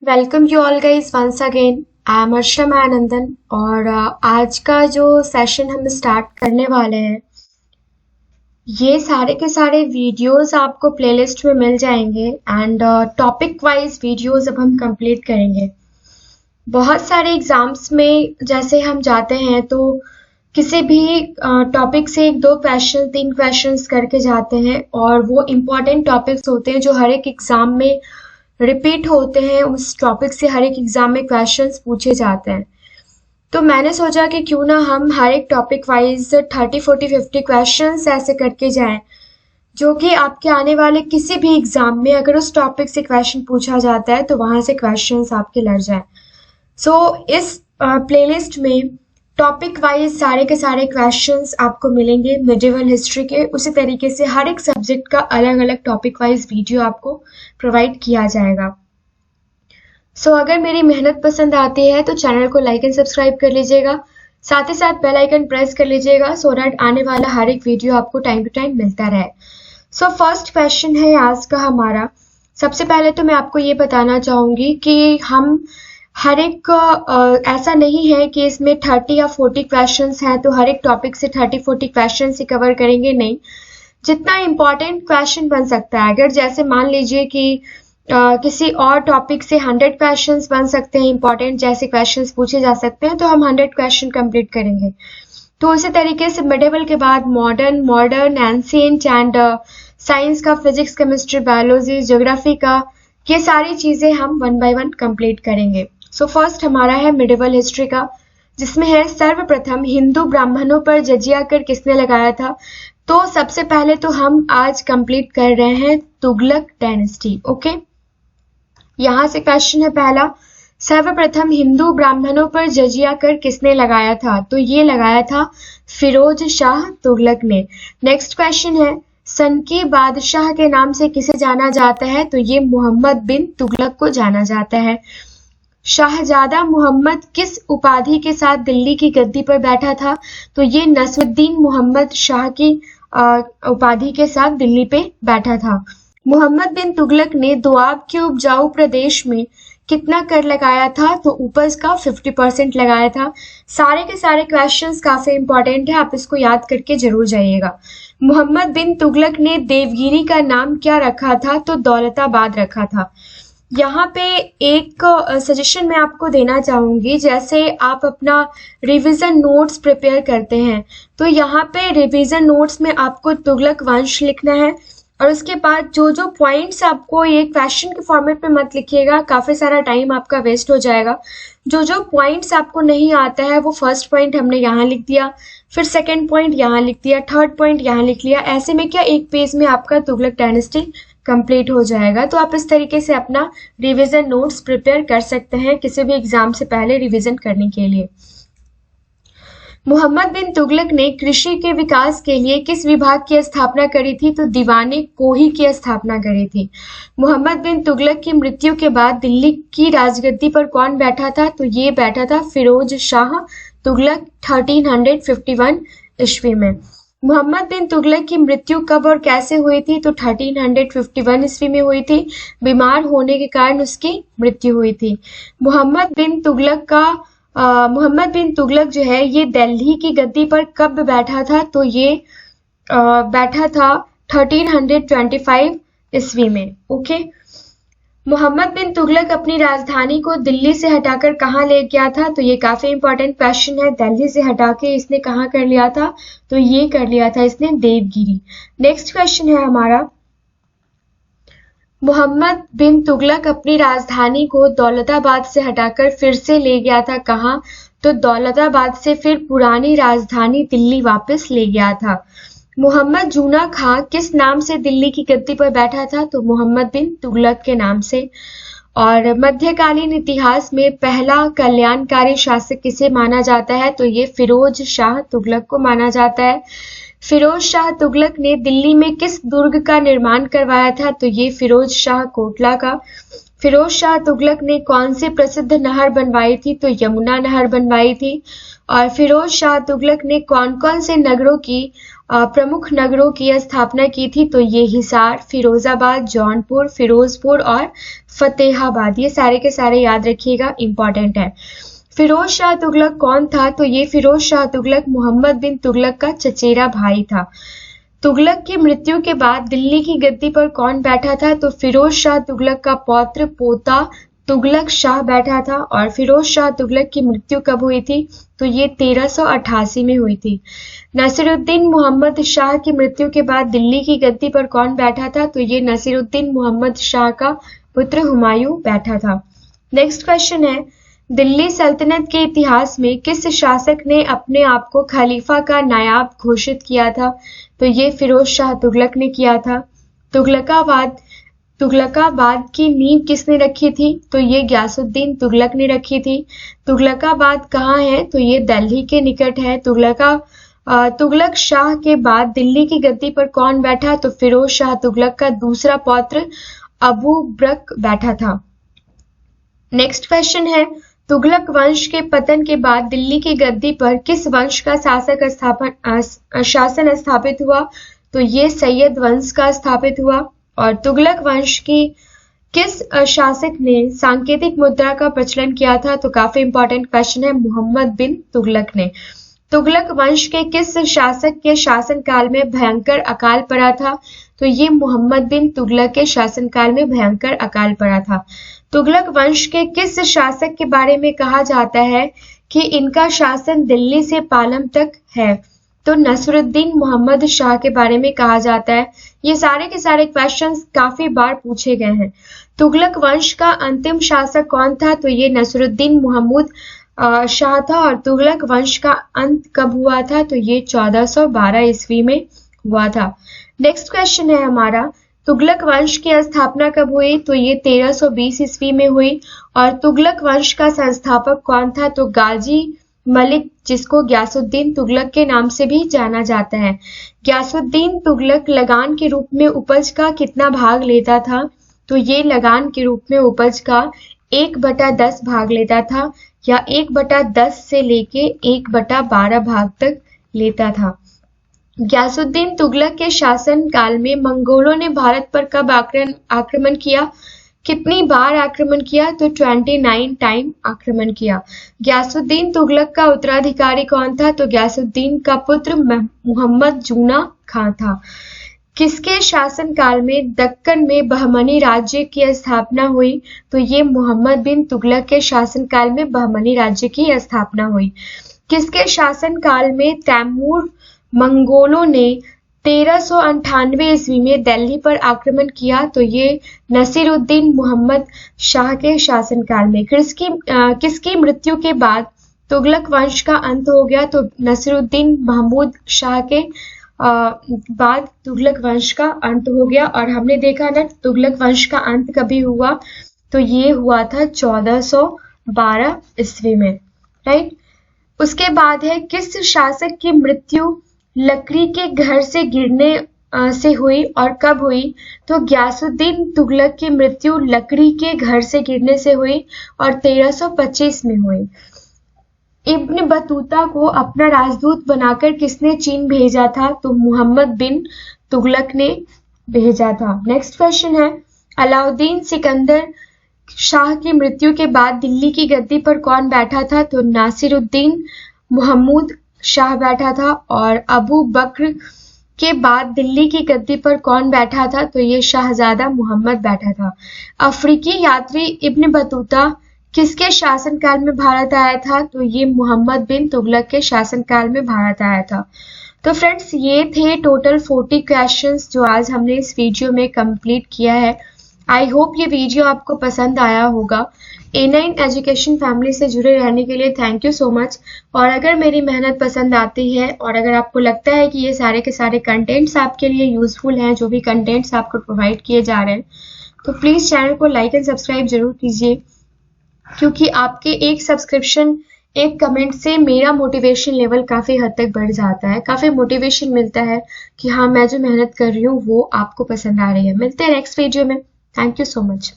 Welcome you all guys once again. I am Arsha Mayanandan और आज का जो सेशन हम स्टार्ट करने वाले हैं ये सारे के सारे वीडियोस आपको प्लेलिस्ट में मिल जाएंगे एंड टॉपिक वाइज वीडियोस अब हम कंप्लीट करेंगे। बहुत सारे एग्जाम्स में जैसे हम जाते हैं तो किसी भी टॉपिक से 1-2 क्वेश्चन 3 क्वेश्चंस करके जाते हैं और वो इम्पोर्टेंट टॉपिक्स होते हैं जो हर एक एग्जाम में रिपीट होते हैं। उस टॉपिक से हर एक एग्जाम में क्वेश्चंस पूछे जाते हैं। तो मैंने सोचा कि क्यों ना हम हर एक टॉपिक वाइज 30, 40, 50 क्वेश्चंस ऐसे करके जाएं जो कि आपके आने वाले किसी भी एग्जाम में अगर उस टॉपिक से क्वेश्चन पूछा जाता है तो वहां से क्वेश्चंस आपके लड़ जाए। सो इस प्लेलिस्ट में टॉपिक वाइज सारे के सारे क्वेश्चंस आपको मिलेंगे मिडिवल हिस्ट्री के। उसी तरीके से हर एक सब्जेक्ट का अलग अलग टॉपिक वाइज वीडियो आपको प्रोवाइड किया जाएगा। सो अगर मेरी मेहनत पसंद आती है तो चैनल को लाइक एंड सब्सक्राइब कर लीजिएगा, साथ ही साथ बेल आइकन प्रेस कर लीजिएगा सो दैट आने वाला हर एक वीडियो आपको टाइम टू टाइम मिलता रहे। सो फर्स्ट क्वेश्चन है आज का हमारा। सबसे पहले तो मैं आपको ये बताना चाहूंगी कि हम हर एक ऐसा नहीं है कि इसमें 30 या 40 क्वेश्चंस हैं तो हर एक टॉपिक से 30-40 क्वेश्चंस ही कवर करेंगे, नहीं। जितना इम्पोर्टेंट क्वेश्चन बन सकता है, अगर जैसे मान लीजिए कि किसी और टॉपिक से 100 क्वेश्चंस बन सकते हैं, इम्पोर्टेंट जैसे क्वेश्चंस पूछे जा सकते हैं तो हम 100 क्वेश्चन कंप्लीट करेंगे। तो उसी तरीके से मिडिवल के बाद मॉडर्न एंशिएंट एंड साइंस का, फिजिक्स, केमिस्ट्री, बायोलॉजी, ज्योग्राफी का, ये सारी चीजें हम 1 बाय 1 कंप्लीट करेंगे। सो फर्स्ट हमारा है मिडिवल हिस्ट्री का, जिसमें है सर्वप्रथम हिंदू ब्राह्मणों पर जजिया कर किसने लगाया था। तो सबसे पहले तो हम आज कंप्लीट कर रहे हैं तुगलक डायनेस्टी। ओके, यहां से क्वेश्चन है पहला, सर्वप्रथम हिंदू ब्राह्मणों पर जजिया कर किसने लगाया था। तो ये लगाया था फिरोज शाह तुगलक ने। नेक्स्ट क्वेश्चन है, सन की बादशाह के नाम से किसे जाना जाता है। तो ये मोहम्मद बिन तुगलक को जाना जाता है। शाहजादा मोहम्मद किस उपाधि के साथ दिल्ली की गद्दी पर बैठा था। तो ये नसरुद्दीन मोहम्मद शाह की उपाधि के साथ दिल्ली पे बैठा था। मोहम्मद बिन तुगलक ने दोआब के उपजाऊ प्रदेश में कितना कर लगाया था। तो उपज का 50% लगाया था। सारे के सारे क्वेश्चंस काफी इंपॉर्टेंट है, आप इसको याद करके जरूर जाइएगा। मोहम्मद बिन तुगलक ने देवगिरी का नाम क्या रखा था। तो दौलताबाद रखा था। यहाँ पे एक सजेशन मैं आपको देना चाहूंगी, जैसे आप अपना रिवीजन नोट्स प्रिपेयर करते हैं तो यहाँ पे रिवीजन नोट्स में आपको तुगलक वंश लिखना है और उसके बाद जो जो पॉइंट्स आपको, ये क्वेश्चन के फॉर्मेट में मत लिखिएगा, काफी सारा टाइम आपका वेस्ट हो जाएगा। जो जो पॉइंट्स आपको नहीं आता है वो फर्स्ट पॉइंट हमने यहाँ लिख दिया, फिर सेकंड पॉइंट यहाँ लिख दिया, थर्ड पॉइंट यहाँ लिख लिया। ऐसे में क्या एक पेज में आपका तुगलक डायनेस्टी कंप्लीट हो जाएगा। तो आप इस तरीके से अपना रिवीजन नोट्स प्रिपेयर कर सकते हैं किसी भी एग्जाम से पहले रिवीजन करने के लिए। मोहम्मद बिन तुगलक ने कृषि के विकास के लिए किस विभाग की स्थापना करी थी। तो दीवाने कोही की स्थापना करी थी। मोहम्मद बिन तुगलक की मृत्यु के बाद दिल्ली की राजगद्दी पर कौन बैठा था। तो ये बैठा था फिरोज शाह तुगलक 1351 ईस्वी में। मोहम्मद बिन तुगलक की मृत्यु कब और कैसे हुई थी। तो 1351 ईस्वी में हुई थी। बीमार होने के कारण उसकी मृत्यु हुई थी। मोहम्मद बिन तुगलक जो है ये दिल्ली की गद्दी पर कब बैठा था। तो ये बैठा था 1325 ईस्वी में। ओके, मोहम्मद बिन तुगलक अपनी राजधानी को दिल्ली से हटाकर कहाँ ले गया था। तो ये काफी इंपॉर्टेंट क्वेश्चन है। दिल्ली से हटा के इसने कहाँ कर लिया था। तो ये कर लिया था इसने देवगिरी। नेक्स्ट क्वेश्चन है हमारा, मोहम्मद बिन तुगलक अपनी राजधानी को दौलताबाद से हटाकर फिर से ले गया था कहाँ। तो दौलताबाद से फिर पुरानी राजधानी दिल्ली वापस ले गया था। मोहम्मद जूना खां किस नाम से दिल्ली की गद्दी पर बैठा था। तो मोहम्मद बिन तुगलक के नाम से। और मध्यकालीन इतिहास में पहला कल्याणकारी शासक किसे माना जाता है। तो ये फिरोज शाह तुगलक को माना जाता है। फिरोज शाह तुगलक ने दिल्ली में किस दुर्ग का निर्माण करवाया था। तो ये फिरोज शाह कोटला का। फिरोज शाह तुगलक ने कौन सी प्रसिद्ध नहर बनवाई थी। तो यमुना नहर बनवाई थी। और फिरोज शाह तुगलक ने कौन कौन से नगरों की प्रमुख नगरों की स्थापना की थी, तो ये हिसार, फिरोजाबाद, जौनपुर, फिरोजपुर और फतेहाबाद, ये सारे के सारे याद रखिएगा, इंपॉर्टेंट है। फिरोज शाह तुगलक कौन था? तो ये फिरोज शाह तुगलक मोहम्मद बिन तुगलक का चचेरा भाई था। तुगलक की मृत्यु के बाद दिल्ली की गद्दी पर कौन बैठा था? तो फिरोज शाह तुगलक का पौत्र पोता तुगलक शाह बैठा था। और फिरोज शाह तुगलक की मृत्यु कब हुई थी? तो ये 1388 में हुई थी। नसीरुद्दीन मोहम्मद शाह की मृत्यु के बाद दिल्ली की गद्दी पर कौन बैठा था? तो ये नसीरुद्दीन मोहम्मद शाह का पुत्र हुमायूं बैठा था। नेक्स्ट क्वेश्चन है, दिल्ली सल्तनत के इतिहास में किस शासक ने अपने आप को खलीफा का नायाब घोषित किया था? तो ये फिरोज शाह तुगलक ने किया था। तुगलकाबाद की नींव किसने रखी थी? तो ये गयासुद्दीन तुगलक ने रखी थी। तुगलकाबाद कहाँ है? तो ये दिल्ली के निकट है। तुगलक शाह के बाद दिल्ली की गद्दी पर कौन बैठा? तो फिरोज शाह तुगलक का दूसरा पौत्र अबू बकर बैठा था। नेक्स्ट क्वेश्चन है, तुगलक वंश के पतन के बाद दिल्ली की गद्दी पर किस वंश का शासन स्थापित हुआ? तो ये सैयद वंश का स्थापित हुआ। और तुगलक वंश की किस शासक ने सांकेतिक मुद्रा का प्रचलन किया था? तो काफी इंपॉर्टेंट क्वेश्चन है, मोहम्मद बिन तुगलक ने। तुगलक वंश के किस शासक के शासनकाल में भयंकर अकाल पड़ा था? तो ये मोहम्मद बिन तुगलक के शासनकाल में भयंकर अकाल पड़ा था। तुगलक वंश के किस शासक के बारे में कहा जाता है कि इनका शासन दिल्ली से पालम तक है? तो नसरुद्दीन मोहम्मद शाह के बारे में कहा जाता है। ये सारे के सारे क्वेश्चंस काफी बार पूछे गए हैं। तुगलक वंश का अंतिम शासक कौन था? तो ये नसरुद्दीन मोहम्मद शाह था। और तुगलक वंश का अंत कब हुआ था? तो ये 1412 ईस्वी में हुआ था। नेक्स्ट क्वेश्चन है हमारा, तुगलक वंश की स्थापना कब हुई? तो ये 1320 ईस्वी में हुई। और तुगलक वंश का संस्थापक कौन था? तो गाजी मलिक, जिसको गयासुद्दीन तुगलक के नाम से भी जाना जाता है। गयासुद्दीन तुगलक लगान के रूप में उपज का कितना भाग लेता था? तो ये लगान के रूप में उपज का 1/10 भाग लेता था, या 1/10 से लेके 1/12 भाग तक लेता था। गयासुद्दीन तुगलक के शासन काल में मंगोलों ने भारत पर कब आक्रमण किया? कितनी बार आक्रमण किया? तो 29 टाइम आक्रमण किया। गयासुद्दीन तुगलक का उत्तराधिकारी कौन था? तो गयासुद्दीन का पुत्र मोहम्मद जूना खां था। किसके शासन काल में दक्कन में बहमनी राज्य की स्थापना हुई? तो ये मोहम्मद बिन तुगलक के शासन काल में बहमनी राज्य की स्थापना हुई। किसके शासन काल में तैमूर मंगोलों ने 1398 ईस्वी में दिल्ली पर आक्रमण किया? तो ये नसीरुद्दीन मोहम्मद शाह के शासनकाल में। किसकी मृत्यु के बाद तुगलक वंश का अंत हो गया? तो नसीरुद्दीन महमूद शाह के बाद तुगलक वंश का अंत हो गया। और हमने देखा ना तुगलक वंश का अंत कभी हुआ? तो ये हुआ था 1412 ईस्वी में, राइट। उसके बाद है, किस शासक की मृत्यु लकड़ी के घर से गिरने से हुई और कब हुई? तो गयासुद्दीन तुगलक की मृत्यु लकड़ी के घर से गिरने से हुई और 1325 में हुई। इब्न बतूता को अपना राजदूत बनाकर किसने चीन भेजा था? तो मोहम्मद बिन तुगलक ने भेजा था। नेक्स्ट क्वेश्चन है, अलाउद्दीन सिकंदर शाह की मृत्यु के बाद दिल्ली की गद्दी पर कौन बैठा था? तो नासिरुद्दीन महमूद शाह बैठा था। और अबू बकर के बाद दिल्ली की गद्दी पर कौन बैठा था? तो ये शाहजादा मोहम्मद बैठा था। अफ्रीकी यात्री इब्न बतूता किसके शासनकाल में भारत आया था? तो ये मोहम्मद बिन तुगलक के शासनकाल में भारत आया था। तो फ्रेंड्स, ये थे टोटल 40 क्वेश्चंस जो आज हमने इस वीडियो में कंप्लीट किया है। आई होप ये वीडियो आपको पसंद आया होगा। A9 एजुकेशन फैमिली से जुड़े रहने के लिए थैंक यू सो मच। और अगर मेरी मेहनत पसंद आती है और अगर आपको लगता है कि ये सारे के सारे कंटेंट्स आपके लिए यूजफुल हैं, जो भी कंटेंट्स आपको प्रोवाइड किए जा रहे हैं, तो प्लीज़ चैनल को लाइक एंड सब्सक्राइब जरूर कीजिए, क्योंकि आपके एक सब्सक्रिप्शन, एक कमेंट से मेरा मोटिवेशन लेवल काफ़ी हद तक बढ़ जाता है, काफ़ी मोटिवेशन मिलता है कि हाँ, मैं जो मेहनत कर रही हूँ वो आपको पसंद आ रही है। मिलते हैं नेक्स्ट वीडियो में। Thank you so much.